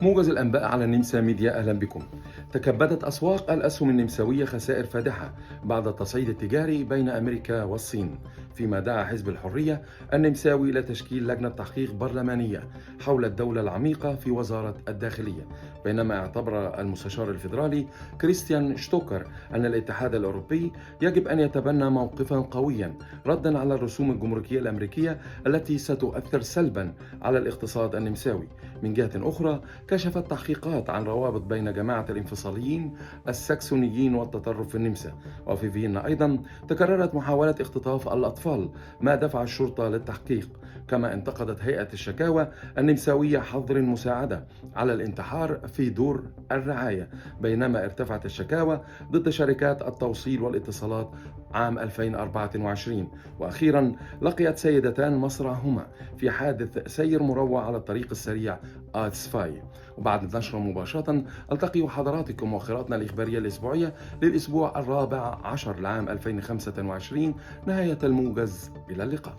موجز الأنباء على النمسا ميديا، أهلا بكم. تكبدت أسواق الأسهم النمساوية خسائر فادحة بعد التصعيد التجاري بين أمريكا والصين، فيما دعا حزب الحرية النمساوي إلى تشكيل لجنة تحقيق برلمانية حول الدولة العميقة في وزارة الداخلية. بينما اعتبر المستشار الفيدرالي كريستيان شتوكر أن الاتحاد الأوروبي يجب أن يتبنى موقفا قويا ردا على الرسوم الجمركية الأمريكية التي ستؤثر سلبا على الاقتصاد النمساوي. من جهة أخرى، كشفت تحقيقات عن روابط بين جماعة الانفصاليين السكسونيين والتطرف في النمسا، وفي فيينا أيضا تكررت محاولة اختطاف الأطفال، ما دفع الشرطة للتحقيق. كما انتقدت هيئة الشكاوى النمساوية حظر المساعدة على الانتحار في دور الرعاية، بينما ارتفعت الشكاوى ضد شركات التوصيل والاتصالات عام 2024. وأخيرا، لقيت سيدتان مصرعهما في حادث سير مروع على الطريق السريع آتسفاي. وبعد النشرة مباشرة ألتقي حضراتكم وقراءتنا الإخبارية الأسبوعية للأسبوع الرابع عشر لعام 2025. نهاية الموجز، إلى اللقاء.